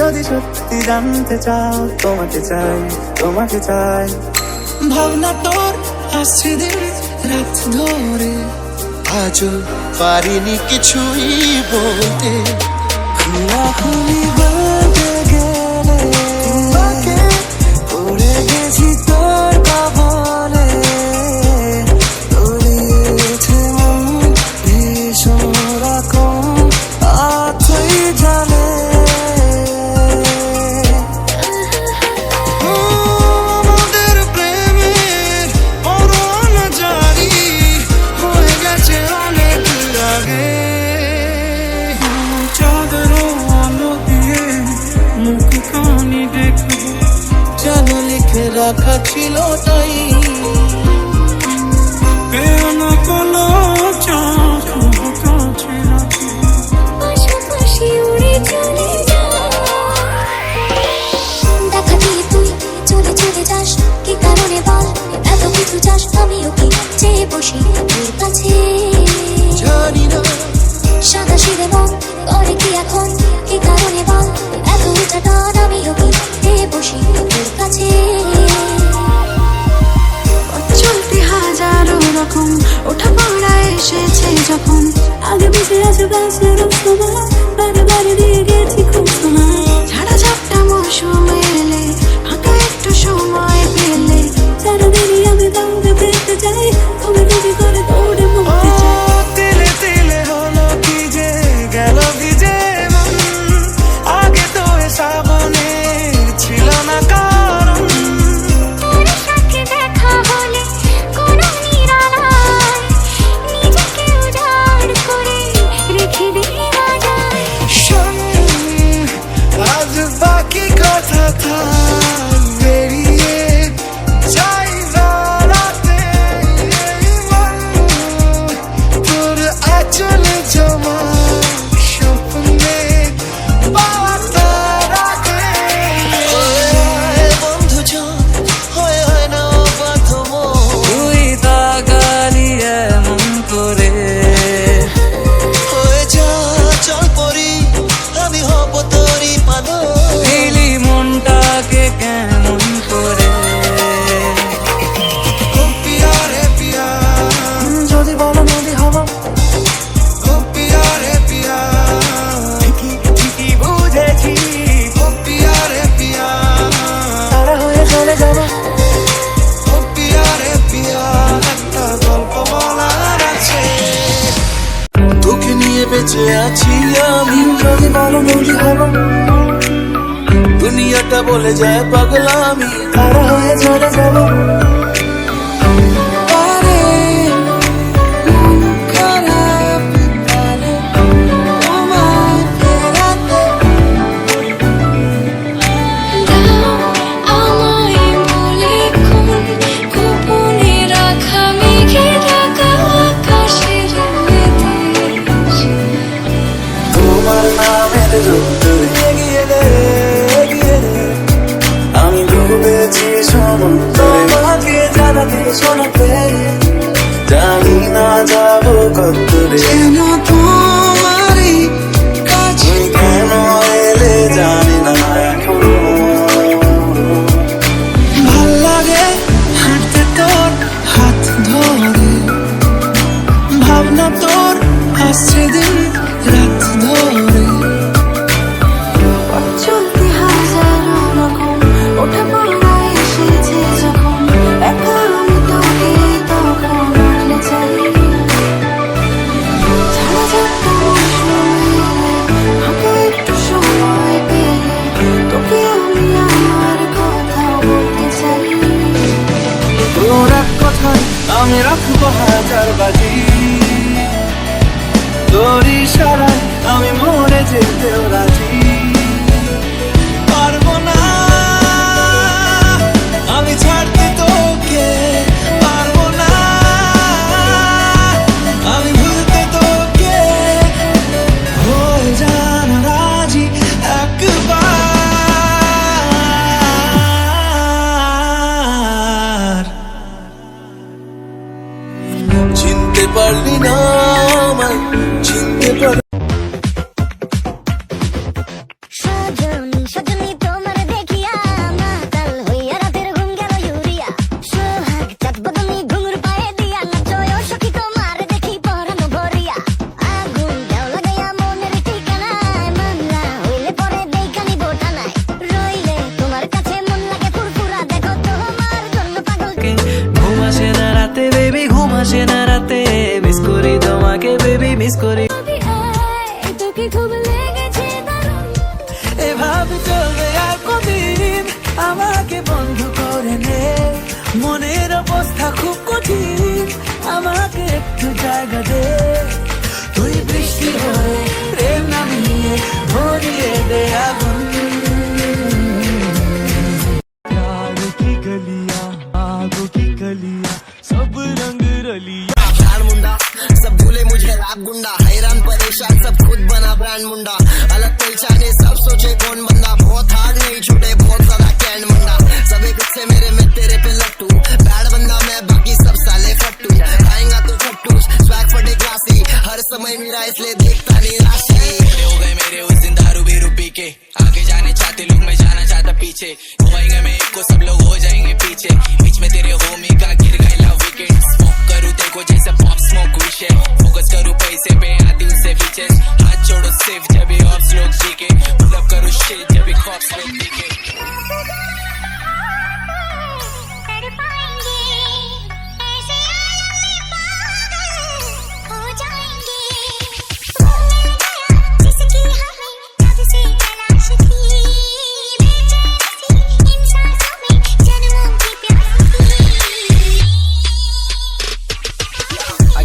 যদি সত্যি জানতে চাও, তোমাকে চাই, তোমাকে চাই। ভাবনা তোর আসছে দিন রাত ধরে, আজও পারিনি কিছুই বলতে। খোলাখুলি বলতে গেলে তোমাকে পড়ে গেছি তোর কবলে। তলিয়েছে মন ভীষণ রকম আতই জানে। আমাদের প্রেমের পরোয়ানা জারি হয়ে গেছে অনেক আগে। চাঁদের আলো দিয়ে মুখখানি দেখবো, যেন লিখে রাখা ছিল তাই। পেয়ানো কোনো চাঁদ কাছে রাখি, পাশাপাশি উড়ে চলে যা। দেখা দিয়ে তুই চলে চলে যাস, কি কারণে বল এত কিছু চাস? আমিও কি চেয়ে বসি তোর কাছে? জানি না সাদা শিরে মন করে কি এখন, কি কারণে বল এত উঁচা টান? আমিও কি চেয়ে বসি তোর কাছে? চলতে হাজারো রকম ওঠা পড়া এসেছে যখন, আগে বেঁচে আছো গাছের সময়, বারে বারে দিয়ে গেছি খুব সময়। ঝাড়া ঝাপটা মৌসুম এলে, ফাঁকা একটু সময় পেলে, সারাদিনই আমি কাউকে পেতে চাই, তুমি যদি করে দৌড়ে মুক্তি চাই। তিলে তিলে হলো কি যে গেল ভিজে মন, আগে তো শ্রাবণে ছিল না কারণ। তোর সাথে দেখা হলে কোনো নিরালায় নিজেকে উজাড় করে রেখে দেওয়া যায়। শোন, আজ বাকি কথা থাক বেরিয়ে যাই রাতে। তোর আঁচলে জমা স্বপ্নে পাতা রাখে। বন্ধু জন হয় হয় না বাঁধব। তুই তাকালি এমন করে, হয়ে যা চল পরি, আমি হব তোরই পানো। দিলি মনটাকে কেমন করে। ও পিয়া রে পিয়া, যদি বলো নদী হবা, ও পিয়া রে পিয়া, ঠিকই ঠিকই বুঝেছি, ও পিয়া রে পিয়া, তারা হয়ে চলে যাবো। ও পিয়া রে পিয়া। একটা গল্প বলার আছে, তোকে নিয়ে বেঁচে আছি আমি। যদি বলো নদী হবা, দুনিয়াটা বলে যায় পাগলামি। তারা হয়ে চলে যাবো। আরে মন খারাপ করে তোমায় ফেরাতে। দাও আমায় বলে কোন গোপনে রাখা মেঘে ঢাকা আকাশের দেশ। তোমার নামের রোদ্দুর এগিয়ে দে, এগিয়ে দে। আমি ডুবেছি সমুদ্রে, মাঝে জানাতে শোনাতে, জানি না যাবো কতদূরে। যেন তোমারই কাছে তুমি কেন এলে জানি না এখনো। ভাল লাগে হাঁটতে তোর হাত ধরে, ভাবনা তোর আসছে দিন রাত ধরে। চলতে হাজারো রকম ওঠা পড়া এসেছে যখন, একা আমি তোকে তখন আনলে চাই। ঝাড়া ঝাপটা মৌসুম এলে, ফাঁকা একটু সময় পেলে, তোকে আমি আমার কথা বলতে চাই। তোর এক কথায় আমি রাখবো হাজার বাজি, তোর ইশারায় আমি মরে যেতেও রাজি। পারবো না আমি ছাড়তে তোকে, পারবো না আমি ভুলতে তোকে। হয়ে যান রাজি একবার। চিনতে পারলি না আমায়, চিনতে পারলি আসে না রাতে মিস করি তোমাকে বেবি মিস করি তোকে খুব লেগেছে দারুণ এভাবে চলবে আর কদিন আমাকে বন্ধ করে নে মনের অবস্থা খুব কঠিন আমাকে একটু জায়গা দে তুই বৃষ্টি হয়ে প্রেম নামিয়ে ভরিয়ে দে আগুন प्यार की गलियां आगों की गलियां सब रंग रलियां ब्रांड मुंडा सब भूले मुझे रैप गुंडा हैरान परेशान सब खुद बना ब्रांड मुंडा अलग पहचाने सब सोचे कौन बंदा बहुत हार्ड नहीं छूटे बहुत ज्यादा कैंड मुंडा सभी कुछ से मेरे में तेरे पे लट्टू बैड बंदा मैं बाकी सब साले फट्टू खाएंगा तो फट्टू स्वैग फटे ग्लासी हर समय मेरा इसलिए देखता नहीं राशि हो गए मेरे उस दिन दारू बीरू पी के आगे जाने चाहते लोग मैं जाना चाहता पीछे होएंगे मैं एक को सब लोग हो जाएंगे पीछे बीच में तेरे होमी का गिर गए लव विकेट स्मोक करूँ देखो जैसे पॉप स्मोक विषय फोकस करूँ पैसे पे आती उससे पीछे हाथ छोड़ो सेफ जब भी ऑप्स लोग जीके पुल अप करूँ शिट जब भी कॉप्स लोग दिखे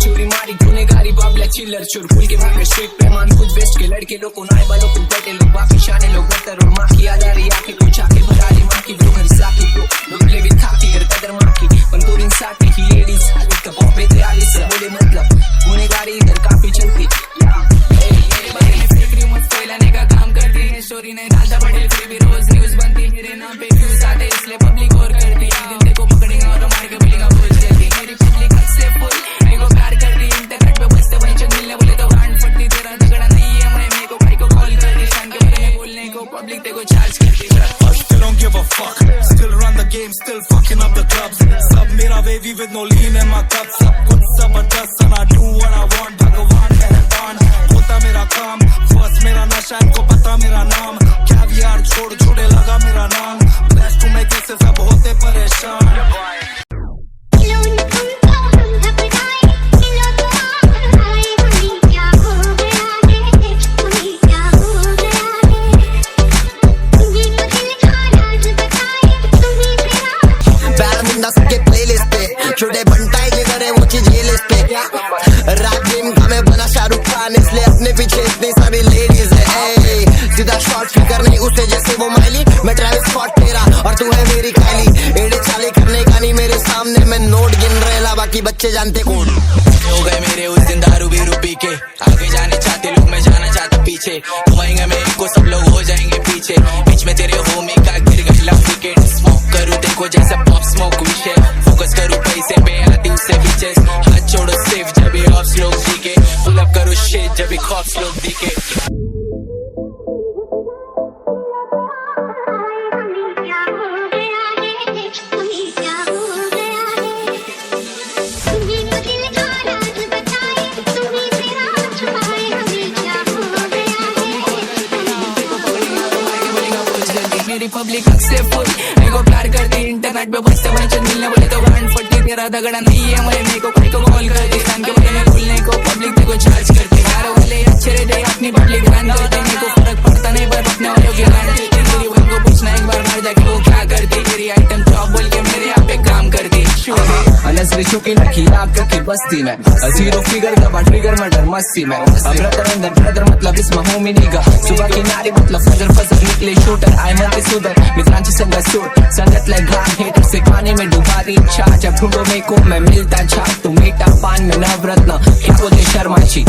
चोरी मारी गुनेगारी बाबला चिल्लर चोर पुल के भागे स्ट्रीट पे मान कुछ वेस्ट के लड़के लोग को नाई वालों को बैठे लोग बाकी शाने लोग बदतर और माँ की याद आ रही आके कुछ आके भरा ली माँ की ब्रो घर साकी ब्रो लोग ले भी था की घर कदर माँ की पंतोर इंसान की लेडीज हाली का बहुत बेहतर आली से बोले मतलब गुनेगारी इधर काफी चलती मेरे बारे में फेक न्यूज़ फैलाने का काम करती है स्टोरी नहीं डालता बड़े फिर भी रोज न्यूज़ बनती मेरे नाम पे व्यूज आते इसलिए पब्लिक और करती है दिन देखो पकड़ेगा और मार के बोलेगा बोल जल्दी मेरी पब्लिक हद से फुल इंटरनेट पे बसते भाई चंद मिलने बोले तो गांड फटती तेरा झगड़ा नहीं है मैं मेरे को भाई को कॉल कर दी शान के बारे में बोलने को पब्लिक तेरे को चार्ज करती I still don't give a fuck still run the game still fucking up the clubs sab mera wavy with no lean in my cup sab kuch zabardast and I do what I want bhagwan mehban hota mera kaam first mera nasha inko pata mera naam caviar chhod chhode laga mera naam blessed to make se sab hote pareshan छोटे बनता है जिधर है वो चीज ये list पे रात गेम का मैं बना शाहरुख खान इसलिए अपने पीछे इतनी सारी लेडीज है सीधा शॉर्ट फिकर नहीं उसे जैसे वो माइली मैं ट्रैविस स्कॉट तेरा और तू है मेरी काली एड़े चाले करने का नहीं मेरे सामने मैं नोट गिन रहेला बाकी बच्चे जानते कौन हो गए मेरे उस दिन दारू बीरू पी के आगे जाने चाहते लोग मैं जाना चाहता पीछे होएंगे मैं एक को सब लोग हो जाएंगे पीछे बीच में तेरे होमी का गिर गए लव विकेट स्मोक करूँ देखो जैसे पॉप स्मोक विषय फोकस करूँ पैसे पे आती उससे पीछे हाथ छोड़ो सेफ जब भी ऑप्स लोग दिखे पुल अप करूँ शिट जब भी कॉप्स लोग दिखे मेरी पब्लिक हद से फुल मेरे को प्यार करती इंटरनेट पे बसते भाई चंद मिलने बोले तो गांड फटती तेरा झगड़ा नहीं है मैं मेरे को कोई को कॉल करती शान के बारे में बोलने को पब्लिक तेरे को चार्ज करती यार वाले अच्छे रहते अपनी पब्लिक गान करते मेरे को फर्क पड़ता नहीं पर अपने वालों की गान करती मेरी बहन को पूछना एक बार बाहर जाके वो क्या करती मेरी आइटम जॉब बोल के मेरे यहाँ पे काम करती नजरी चुकी लखी आग की बस्ती में जीरो फिगर दबा ट्रिगर मर्डर मस्ती में ब्रदर ब्रदर मतलब इसमें होमी निगा सुबह की नारी मतलब फजर फजर निकले शूटर आय मते सुधर मित्रांची संगत सूट संगत लाइक घाण हेटर से पानी में डुबा दी इच्छा जब ढूंढो मेरे को मैं मिलता छाप तू मीठा पान में नवरत्न क्या बोलते शर्माची